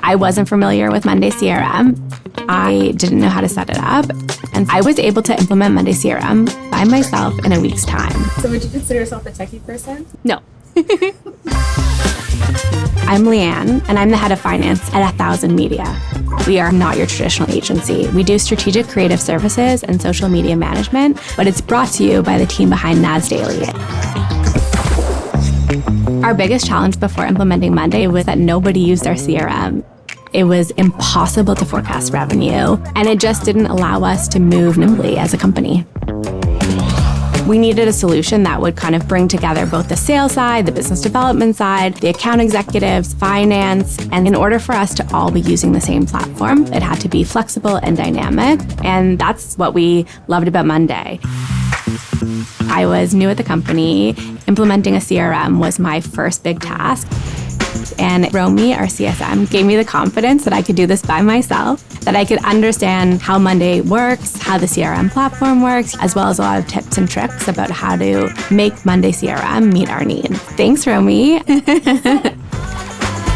I wasn't familiar with Monday CRM. I didn't know how to set it up. And I was able to implement Monday CRM by myself in a week's time. So would you consider yourself a techie person? No. I'm Leanne, and I'm the head of finance at 1000 Media. We are not your traditional agency. We do strategic creative services and social media management, but it's brought to you by the team behind NAS Daily. Our biggest challenge before implementing Monday was that nobody used our CRM. It was impossible to forecast revenue, and it just didn't allow us to move nimbly as a company. We needed a solution that would kind of bring together both the sales side, the business development side, the account executives, finance, and in order for us to all be using the same platform, it had to be flexible and dynamic, and that's what we loved about Monday. I was new at the company. Implementing a CRM was my first big task. And Romy, our CSM, gave me the confidence that I could do this by myself, that I could understand how Monday works, how the CRM platform works, as well as a lot of tips and tricks about how to make Monday CRM meet our needs. Thanks, Romy.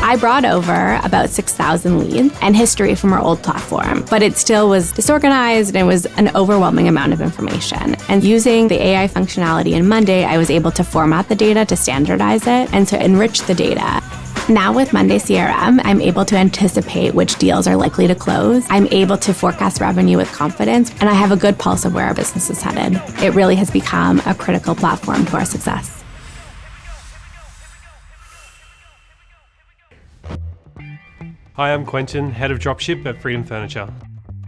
I brought over about 6,000 leads and history from our old platform, but it still was disorganized and it was an overwhelming amount of information. And using the AI functionality in Monday, I was able to format the data to standardize it and to enrich the data. Now with Monday CRM, I'm able to anticipate which deals are likely to close. I'm able to forecast revenue with confidence, and I have a good pulse of where our business is headed. It really has become a critical platform to our success. Hi, I'm Quentin, head of dropship at Freedom Furniture.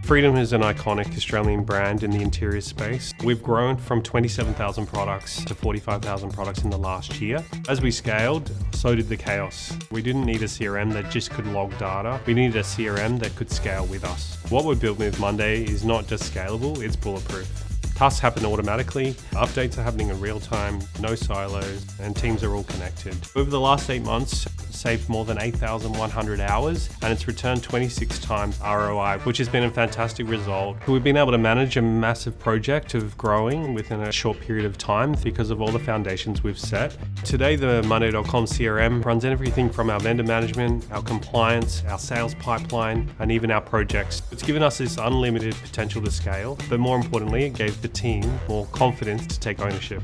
Freedom is an iconic Australian brand in the interior space. We've grown from 27,000 products to 45,000 products in the last year. As we scaled, so did the chaos. We didn't need a CRM that just could log data. We needed a CRM that could scale with us. What we're building with Monday is not just scalable, it's bulletproof. Tasks happen automatically, updates are happening in real time, no silos, and teams are all connected. Over the last 8 months, saved more than 8,100 hours, and it's returned 26 times ROI, which has been a fantastic result. We've been able to manage a massive project of growing within a short period of time because of all the foundations we've set. Today, the Monday.com CRM runs everything from our vendor management, our compliance, our sales pipeline, and even our projects. It's given us this unlimited potential to scale, but more importantly, it gave the team more confidence to take ownership.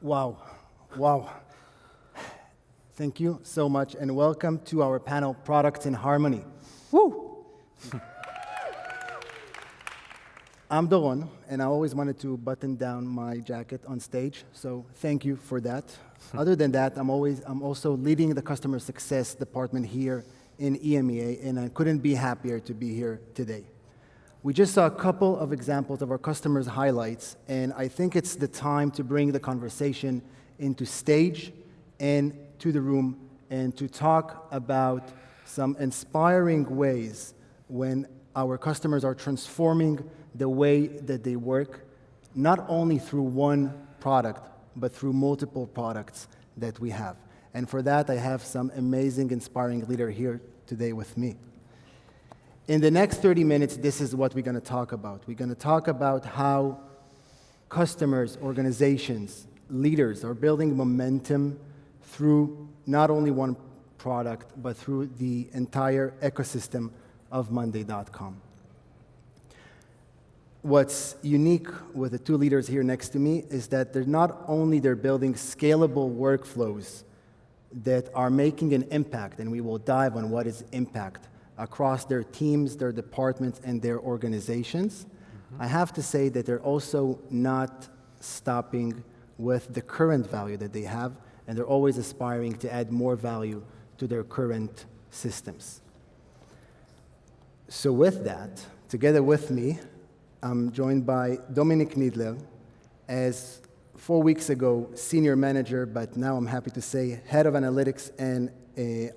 Wow. Thank you so much, and welcome to our panel, Products in Harmony. Woo! I'm Doron, and I always wanted to button down my jacket on stage, so thank you for that. Other than that, I'm also leading the customer success department here in EMEA, and I couldn't be happier to be here today. We just saw a couple of examples of our customers' highlights, and I think it's the time to bring the conversation into stage and to the room and to talk about some inspiring ways when our customers are transforming the way that they work, not only through one product, but through multiple products that we have. And for that, I have some amazing, inspiring leader here today with me. In the next 30 minutes, this is what we're going to talk about. We're going to talk about how customers, organizations, leaders are building momentum through not only one product, but through the entire ecosystem of Monday.com. What's unique with the two leaders here next to me is that they're building scalable workflows that are making an impact, and we will dive on what is impact across their teams, their departments, and their organizations. I have to say that they're also not stopping with the current value that they have, and they're always aspiring to add more value to their current systems. So with that, together with me, I'm joined by Dominic Niedler, as 4 weeks ago, senior manager, but now I'm happy to say head of analytics and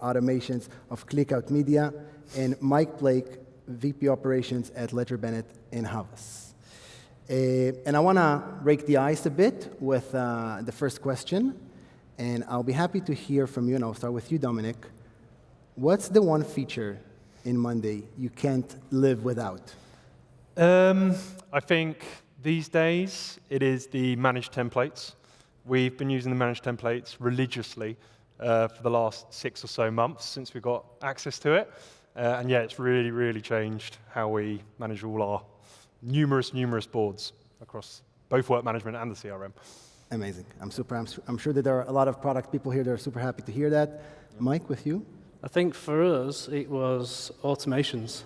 automations of ClickOut Media, and Mike Blake, VP Operations at Ledger Bennett in Havas. And I want to break the ice a bit with the first question, and I'll be happy to hear from you, and I'll start with you, Dominic. What's the one feature in Monday you can't live without? I think These days, it is the managed templates. We've been using the managed templates religiously for the last 6 or so months since we got access to it. And yeah, it's really, really changed how we manage all our numerous boards across both work management and the CRM. Amazing. I'm sure that there are a lot of product people here that are super happy to hear that. Mike, with you? I think for us, it was automations.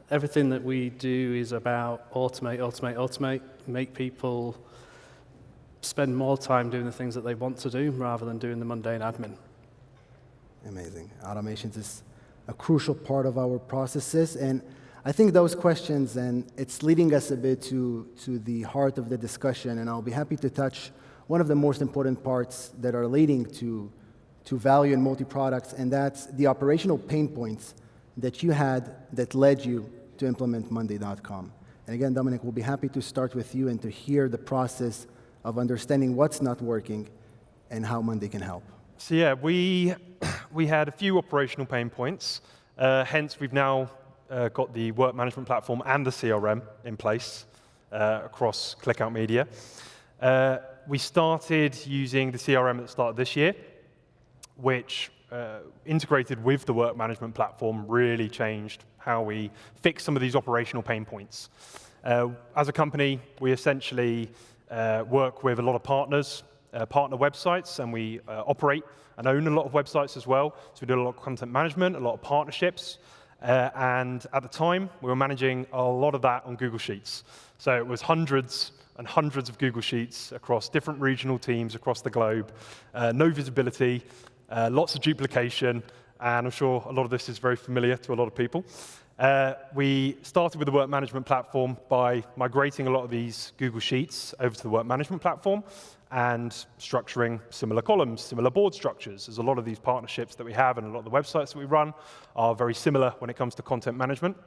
Everything that we do is about automate, make people spend more time doing the things that they want to do rather than doing the mundane admin. Amazing. Automations is a crucial part of our processes, and I think those questions, and it's leading us a bit to the heart of the discussion, and I'll be happy to touch one of the most important parts that are leading to value in multi-products, and that's the operational pain points that you had that led you to implement Monday.com. And again, Dominic, we'll be happy to start with you and to hear the process of understanding what's not working and how Monday can help. So yeah, we had a few operational pain points. Hence, we've now got the work management platform and the CRM in place across ClickOut Media. We started using the CRM at the start of this year, which integrated with the work management platform really changed how we fix some of these operational pain points. As a company, we essentially work with a lot of partners, partner websites, and we operate and own a lot of websites as well. So we do a lot of content management, a lot of partnerships, and at the time, we were managing a lot of that on Google Sheets. So it was hundreds and hundreds of Google Sheets across different regional teams across the globe, no visibility, lots of duplication, and I'm sure a lot of this is very familiar to a lot of people. We started with the work management platform by migrating a lot of these Google Sheets over to the work management platform and structuring similar columns, similar board structures, as a lot of these partnerships that we have and a lot of the websites that we run are very similar when it comes to content management.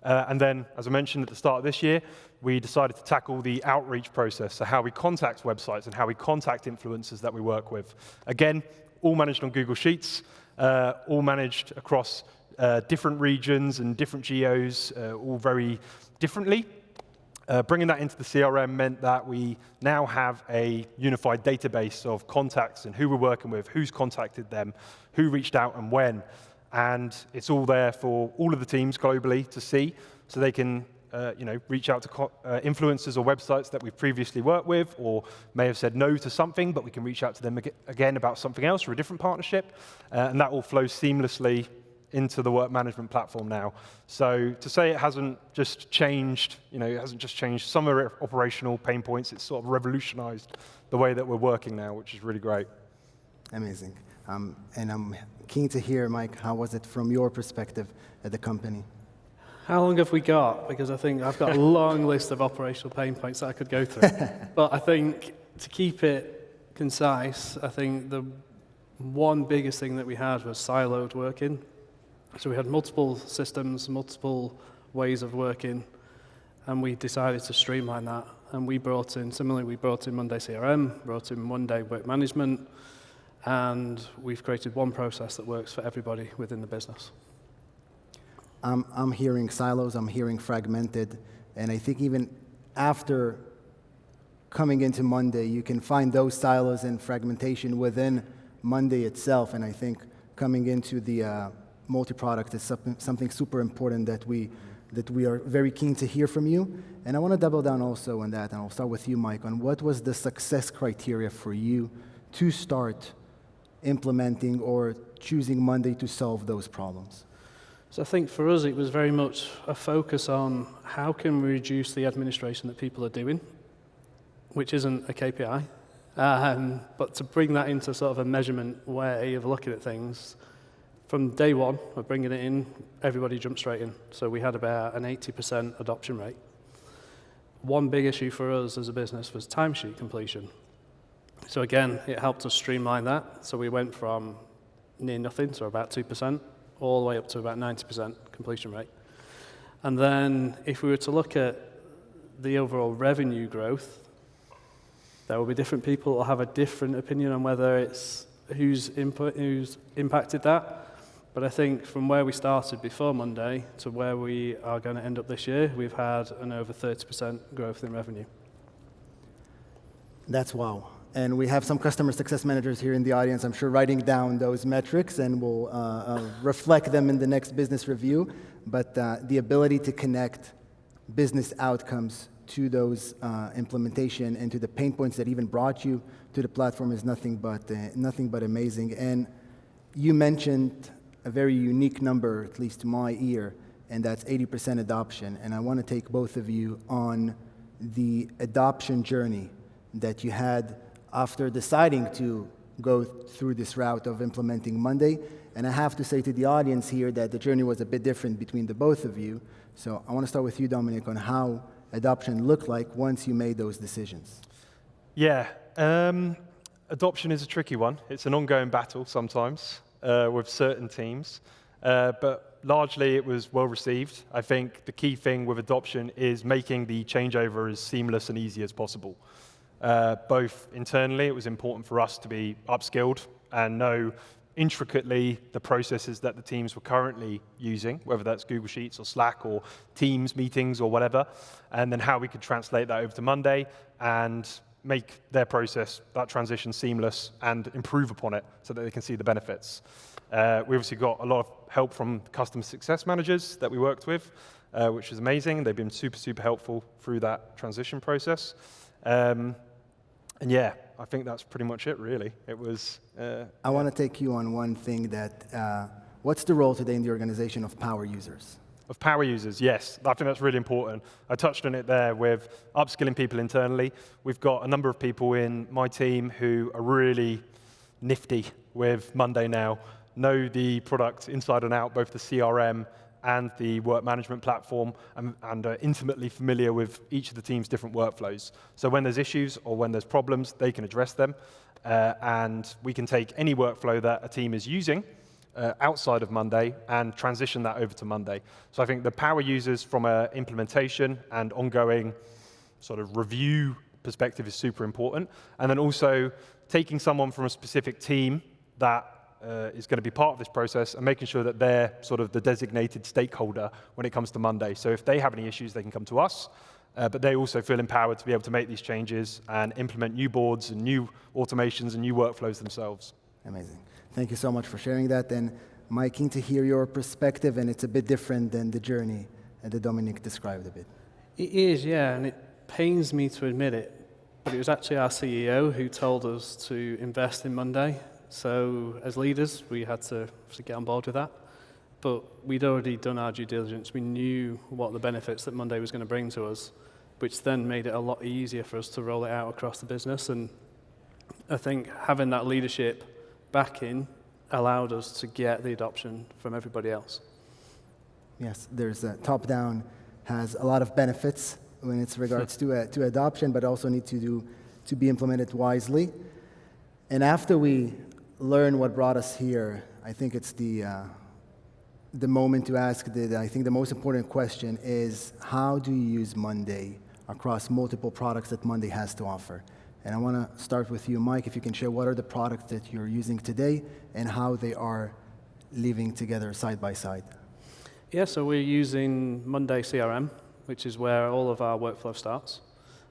And then, as I mentioned at the start of this year, we decided to tackle the outreach process, so how we contact websites and how we contact influencers that we work with. Again, all managed on Google Sheets, all managed across different regions and different geos, all very differently. Bringing that into the CRM meant that we now have a unified database of contacts and who we're working with, who's contacted them, who reached out and when. And it's all there for all of the teams globally to see, so they can reach out to influencers or websites that we've previously worked with or may have said no to something, but we can reach out to them again about something else or a different partnership. And that all flows seamlessly into the work management platform now. So to say it hasn't just changed, it hasn't just changed some of our operational pain points, it's sort of revolutionized the way that we're working now, which is really great. Amazing. And I'm keen to hear, Mike, how was it from your perspective at the company? How long have we got? Because I think I've got a long list of operational pain points that I could go through. But I think to keep it concise, I think the one biggest thing that we had was siloed working. So we had multiple systems, multiple ways of working, and we decided to streamline that. And we brought in Monday CRM, brought in Monday Work Management, and we've created one process that works for everybody within the business. I'm hearing silos, I'm hearing fragmented, and I think even after coming into Monday, you can find those silos and fragmentation within Monday itself, and I think coming into the multi-product is something super important that we are very keen to hear from you. And I want to double down also on that, and I'll start with you, Mike, on what was the success criteria for you to start implementing or choosing Monday to solve those problems? So I think for us, it was very much a focus on how can we reduce the administration that people are doing, which isn't a KPI, but to bring that into sort of a measurement way of looking at things. From day one of bringing it in, everybody jumped straight in. So we had about an 80% adoption rate. One big issue for us as a business was timesheet completion. So again, it helped us streamline that. So we went from near nothing, so about 2%, all the way up to about 90% completion rate. And then if we were to look at the overall revenue growth, there will be different people who will have a different opinion on whether it's who's impacted that. But I think from where we started before Monday to where we are going to end up this year, we've had an over 30% growth in revenue. That's wow. And we have some customer success managers here in the audience, I'm sure, writing down those metrics, and we'll reflect them in the next business review. But the ability to connect business outcomes to those implementation and to the pain points that even brought you to the platform is nothing but amazing. And you mentioned a very unique number, at least to my ear, and that's 80% adoption. And I want to take both of you on the adoption journey that you had after deciding to go through this route of implementing Monday. And I have to say to the audience here that the journey was a bit different between the both of you. So I want to start with you, Dominic, on how adoption looked like once you made those decisions. Yeah, adoption is a tricky one. It's an ongoing battle sometimes with certain teams, but largely it was well received. I think the key thing with adoption is making the changeover as seamless and easy as possible. Both internally, it was important for us to be upskilled and know intricately the processes that the teams were currently using, whether that's Google Sheets or Slack or Teams meetings or whatever, and then how we could translate that over to Monday and make their process, that transition, seamless and improve upon it so that they can see the benefits. We obviously got a lot of help from customer success managers that we worked with, which was amazing. They've been super, super helpful through that transition process. And yeah, I think that's pretty much it, really. It was... I want to take you on one thing that, what's the role today in the organization of power users? Of power users, yes. I think that's really important. I touched on it there with upskilling people internally. We've got a number of people in my team who are really nifty with Monday now, know the product inside and out, both the CRM and the work management platform, and are intimately familiar with each of the team's different workflows. So when there's issues or when there's problems, they can address them, and we can take any workflow that a team is using outside of Monday and transition that over to Monday. So I think the power users from an implementation and ongoing sort of review perspective is super important. And then also taking someone from a specific team that is going to be part of this process and making sure that they're sort of the designated stakeholder when it comes to Monday. So if they have any issues, they can come to us, but they also feel empowered to be able to make these changes and implement new boards and new automations and new workflows themselves. Amazing. Thank you so much for sharing that. And Mike, keen to hear your perspective, and it's a bit different than the journey that Dominic described a bit. It is, yeah, and it pains me to admit it, but it was actually our CEO who told us to invest in Monday. So as leaders, we had to get on board with that. But we'd already done our due diligence. We knew what the benefits that Monday was going to bring to us, which then made it a lot easier for us to roll it out across the business. And I think having that leadership backing allowed us to get the adoption from everybody else. Yes, there's a top-down has a lot of benefits when it's regards to adoption, but also need to be implemented wisely. And after we learn what brought us here, I think it's the moment to ask I think the most important question is, how do you use Monday across multiple products that Monday has to offer? And I want to start with you, Mike, if you can share what are the products that you're using today and how they are living together side by side. Yeah, so we're using Monday CRM, which is where all of our workflow starts.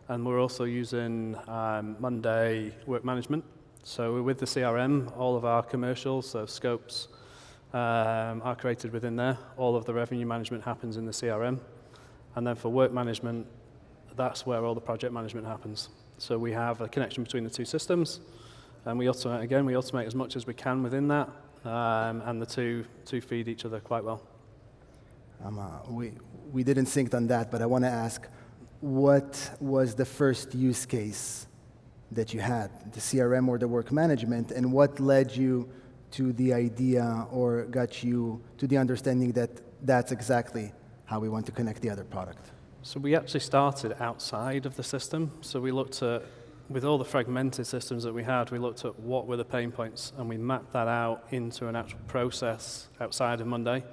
And we're also using Monday Work Management. So with the CRM, all of our commercials, so scopes, are created within there. All of the revenue management happens in the CRM. And then for work management, that's where all the project management happens. So we have a connection between the two systems, and we automate as much as we can within that, and the two feed each other quite well. We didn't sync on that, but I want to ask, what was the first use case that you had, the CRM or the work management, and what led you to the idea or got you to the understanding that that's exactly how we want to connect the other product? So we actually started outside of the system. So we looked at, with all the fragmented systems that we had, we looked at what were the pain points, and we mapped that out into an actual process outside of Monday.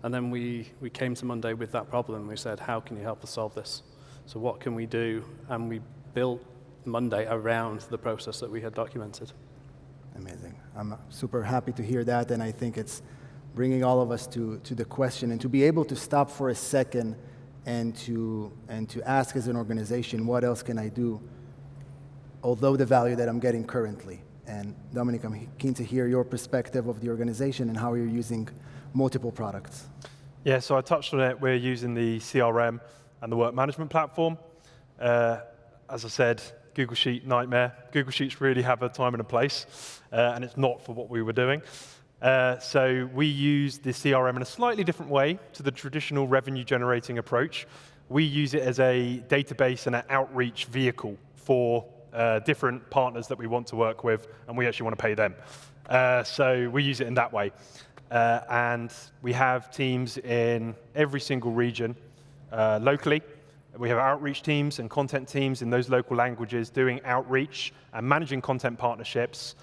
And then we came to Monday with that problem. We said, how can you help us solve this? So what can we do? And we built Monday around the process that we had documented. Amazing. I'm super happy to hear that, and I think it's bringing all of us to the question, and to be able to stop for a second and to ask as an organization, what else can I do although the value that I'm getting currently. And Dominic, I'm keen to hear your perspective of the organization and how you're using multiple products. Yeah, so I touched on it. We're using the CRM and the work management platform. As I said, Google Sheet nightmare. Google Sheets really have a time and a place, and it's not for what we were doing. So we use the CRM in a slightly different way to the traditional revenue-generating approach. We use it as a database and an outreach vehicle for different partners that we want to work with, and we actually want to pay them. So we use it in that way. And we have teams in every single region locally. We have outreach teams and content teams in those local languages doing outreach and managing content partnerships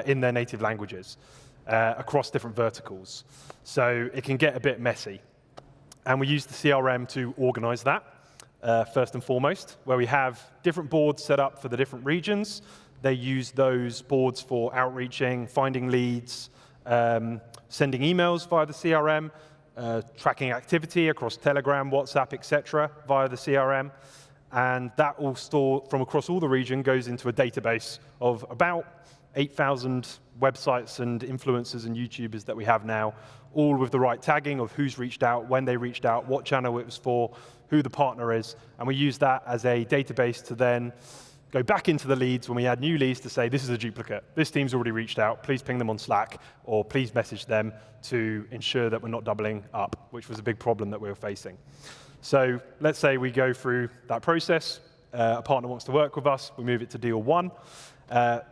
in their native languages across different verticals. So it can get a bit messy. And we use the CRM to organize that, first and foremost, where we have different boards set up for the different regions. They use those boards for outreaching, finding leads, sending emails via the CRM, tracking activity across Telegram, WhatsApp, etc., via the CRM. And that all stored from across all the region goes into a database of about 8,000 websites and influencers and YouTubers that we have now, all with the right tagging of who's reached out, when they reached out, what channel it was for, who the partner is. And we use that as a database to then go back into the leads when we add new leads to say, this is a duplicate. This team's already reached out. Please ping them on Slack, or please message them to ensure that we're not doubling up, which was a big problem that we were facing. So let's say we go through that process. A partner wants to work with us. We move it to deal 1.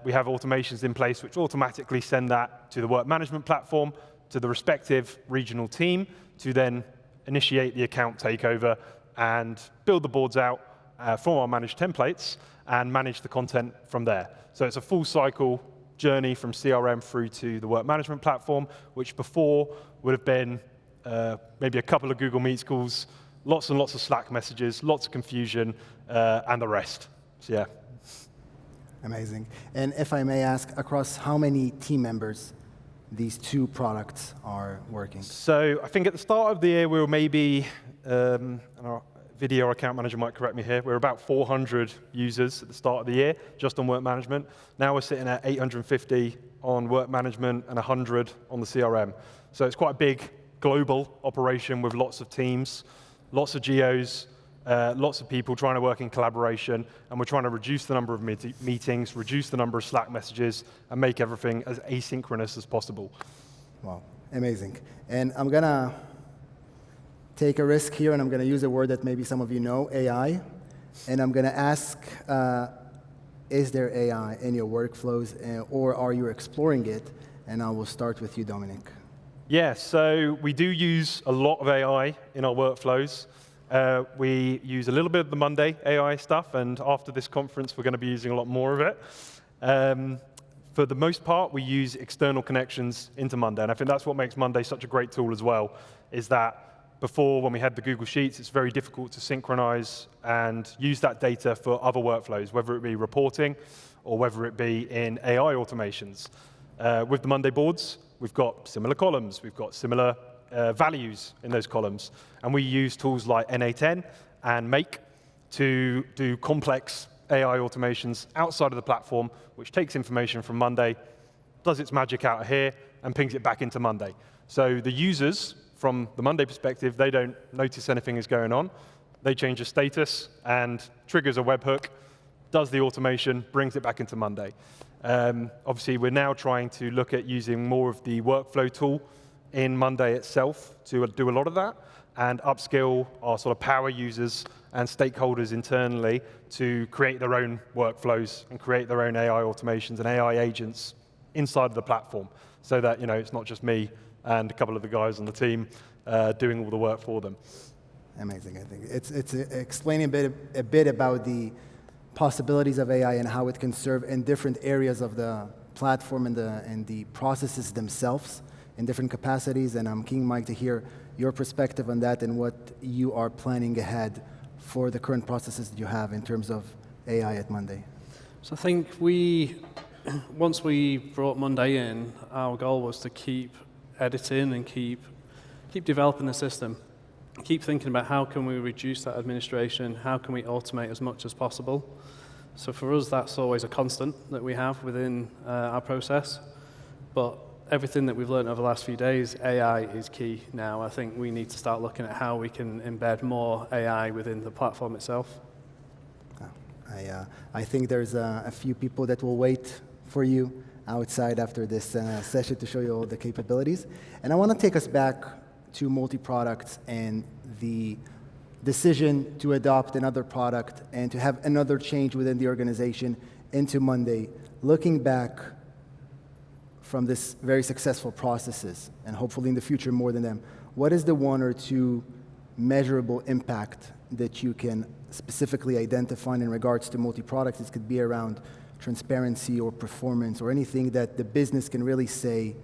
We have automations in place which automatically send that to the work management platform, to the respective regional team, to then initiate the account takeover and build the boards out from our managed templates and manage the content from there. So it's a full cycle journey from CRM through to the work management platform, which before would have been maybe a couple of Google Meets calls, lots and lots of Slack messages, lots of confusion, and the rest. So yeah. Amazing. And if I may ask, across how many team members these two products are working? So I think at the start of the year, we were maybe, and our video account manager might correct me here, we were about 400 users at the start of the year, just on work management. Now we're sitting at 850 on work management and 100 on the CRM. So it's quite a big global operation with lots of teams, lots of geos, lots of people trying to work in collaboration, and we're trying to reduce the number of meetings, reduce the number of Slack messages, and make everything as asynchronous as possible. Wow, amazing. And I'm going to take a risk here, and I'm going to use a word that maybe some of you know, AI. And I'm going to ask, is there AI in your workflows, or are you exploring it? And I will start with you, Dominic. Yeah, so we do use a lot of AI in our workflows. We use a little bit of the Monday AI stuff, and after this conference, we're going to be using a lot more of it. For the most part, we use external connections into Monday, and I think that's what makes Monday such a great tool as well, is that before, when we had the Google Sheets, it's very difficult to synchronize and use that data for other workflows, whether it be reporting or whether it be in AI automations. With the Monday boards, we've got similar columns, we've got similar values in those columns. And we use tools like N8N and Make to do complex AI automations outside of the platform, which takes information from Monday, does its magic out of here, and pings it back into Monday. So the users, from the Monday perspective, they don't notice anything is going on. They change the status and triggers a webhook, does the automation, brings it back into Monday. Obviously, we're now trying to look at using more of the workflow tool in Monday itself to do a lot of that and upskill our sort of power users and stakeholders internally to create their own workflows and create their own AI automations and AI agents inside of the platform so that it's not just me and a couple of the guys on the team doing all the work for them. Amazing. I think it's explaining a bit about the possibilities of AI and how it can serve in different areas of the platform and the processes themselves in different capacities. And I'm keen, Mike, to hear your perspective on that and what you are planning ahead for the current processes that you have in terms of AI at Monday. So I think once we brought Monday in, our goal was to keep editing and keep developing the system. Keep thinking about how can we reduce that administration, how can we automate as much as possible. So for us, that's always a constant that we have within our process. But everything that we've learned over the last few days, AI is key now. I think we need to start looking at how we can embed more AI within the platform itself. I think there's a few people that will wait for you outside after this session to show you all the capabilities. And I want to take us back to multi-products and the decision to adopt another product and to have another change within the organization into Monday. Looking back from this very successful processes, and hopefully in the future more than them, what is the one or two measurable impact that you can specifically identify in regards to multi-products? This could be around transparency or performance or anything that the business can really say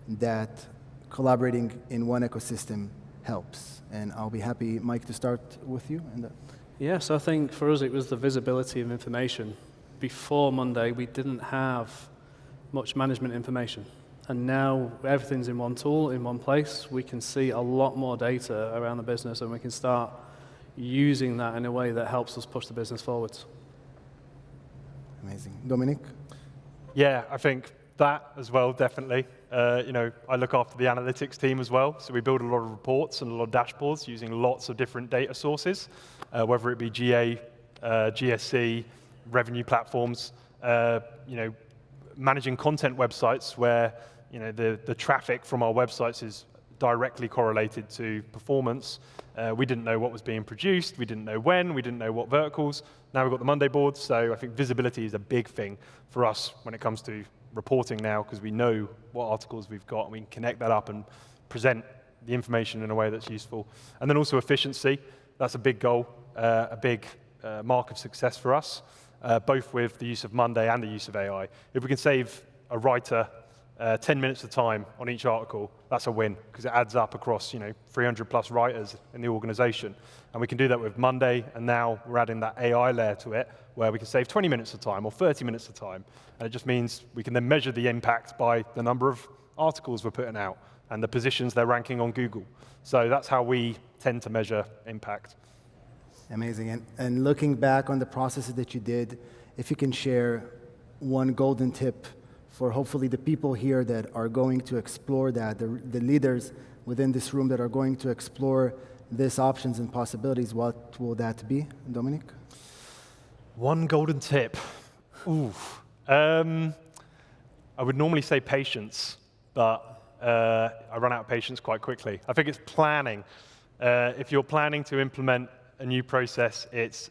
that collaborating in one ecosystem helps. And I'll be happy, Mike, to start with you. Yeah, so I think for us it was the visibility of information. Before Monday, we didn't have much management information. And now everything's in one tool, in one place. We can see a lot more data around the business, and we can start using that in a way that helps us push the business forwards. Amazing. Dominic? Yeah, I think that as well, definitely. I look after the analytics team as well, so we build a lot of reports and a lot of dashboards using lots of different data sources, whether it be GA, GSC, revenue platforms, managing content websites where the traffic from our websites is directly correlated to performance. We didn't know what was being produced, we didn't know when, we didn't know what verticals. Now we've got the Monday boards, so I think visibility is a big thing for us when it comes to reporting now, because we know what articles we've got and we can connect that up and present the information in a way that's useful. And then also efficiency, that's a big goal, a big mark of success for us, both with the use of Monday and the use of AI. If we can save a writer 10 minutes of time on each article, that's a win, because it adds up across 300 plus writers in the organization. And we can do that with Monday, and now we're adding that AI layer to it, where we can save 20 minutes of time or 30 minutes of time. And it just means we can then measure the impact by the number of articles we're putting out and the positions they're ranking on Google. So that's how we tend to measure impact. Amazing. And looking back on the processes that you did, if you can share one golden tip for hopefully the people here that are going to explore that, the leaders within this room that are going to explore these options and possibilities, what will that be, Dominic? One golden tip. Ooh. I would normally say patience, but I run out of patience quite quickly. I think it's planning. If you're planning to implement a new process, it's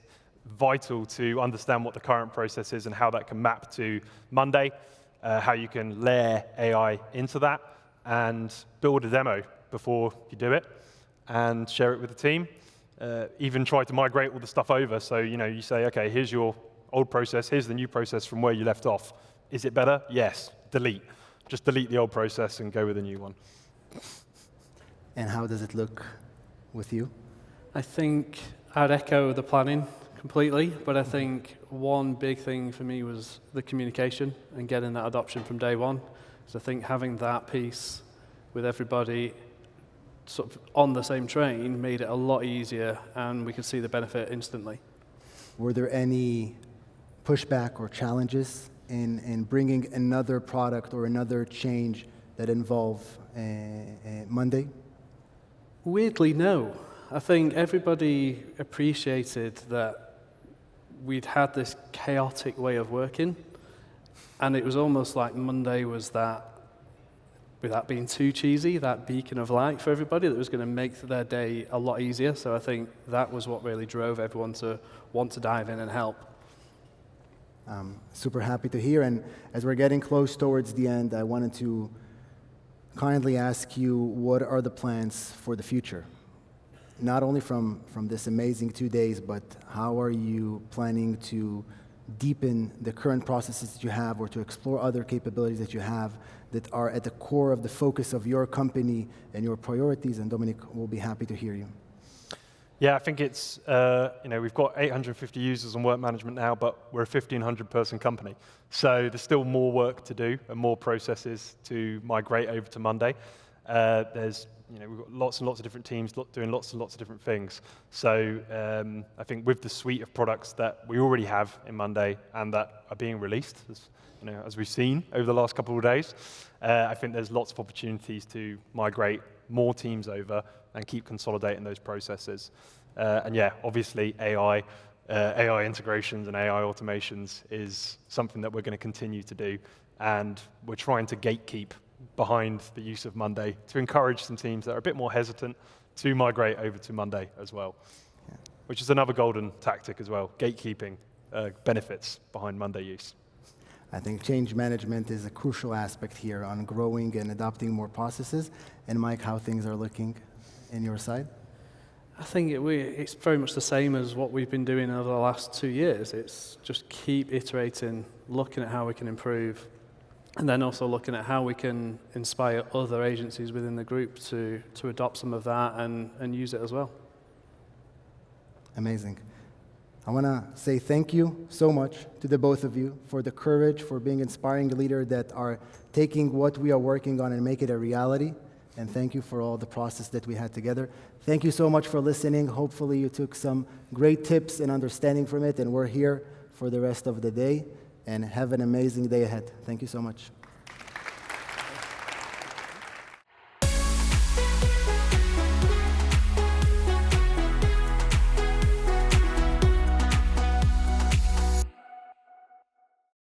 vital to understand what the current process is and how that can map to Monday, how you can layer AI into that, and build a demo before you do it, and share it with the team. Even try to migrate all the stuff over. So you say, okay, here's your old process, here's the new process from where you left off. Is it better? Yes. Delete. Just delete the old process and go with a new one. And how does it look with you? I think I'd echo the planning completely, but I think one big thing for me was the communication and getting that adoption from day one. So I think having that piece with everybody sort of on the same train made it a lot easier, and we could see the benefit instantly. Were there any pushback or challenges in bringing another product or another change that involve Monday? Weirdly, no. I think everybody appreciated that we'd had this chaotic way of working, and it was almost like Monday was that, without being too cheesy, that beacon of light for everybody that was going to make their day a lot easier. So I think that was what really drove everyone to want to dive in and help. Super happy to hear. And as we're getting close towards the end, I wanted to kindly ask you, what are the plans for the future? Not only from this amazing 2 days, but how are you planning to deepen the current processes that you have, or to explore other capabilities that you have that are at the core of the focus of your company and your priorities? And Dominic will be happy to hear you. Yeah, I think it's, we've got 850 users on work management now, but we're a 1,500 person company. So there's still more work to do and more processes to migrate over to Monday. We've got lots and lots of different teams doing lots and lots of different things. So I think with the suite of products that we already have in Monday and that are being released, as we've seen over the last couple of days, I think there's lots of opportunities to migrate more teams over and keep consolidating those processes. And yeah, obviously AI integrations and AI automations is something that we're going to continue to do. And we're trying to gatekeep behind the use of Monday to encourage some teams that are a bit more hesitant to migrate over to Monday as well, which is another golden tactic as well, gatekeeping benefits behind Monday use. I think change management is a crucial aspect here on growing and adopting more processes. And Mike, how things are looking in your side? I think it's very much the same as what we've been doing over the last 2 years. It's just keep iterating, looking at how we can improve, and then also looking at how we can inspire other agencies within the group to adopt some of that and use it as well. Amazing. I want to say thank you so much to the both of you for the courage, for being inspiring leaders that are taking what we are working on and make it a reality. And thank you for all the process that we had together. Thank you so much for listening. Hopefully you took some great tips and understanding from it, and we're here for the rest of the day. And have an amazing day ahead. Thank you so much.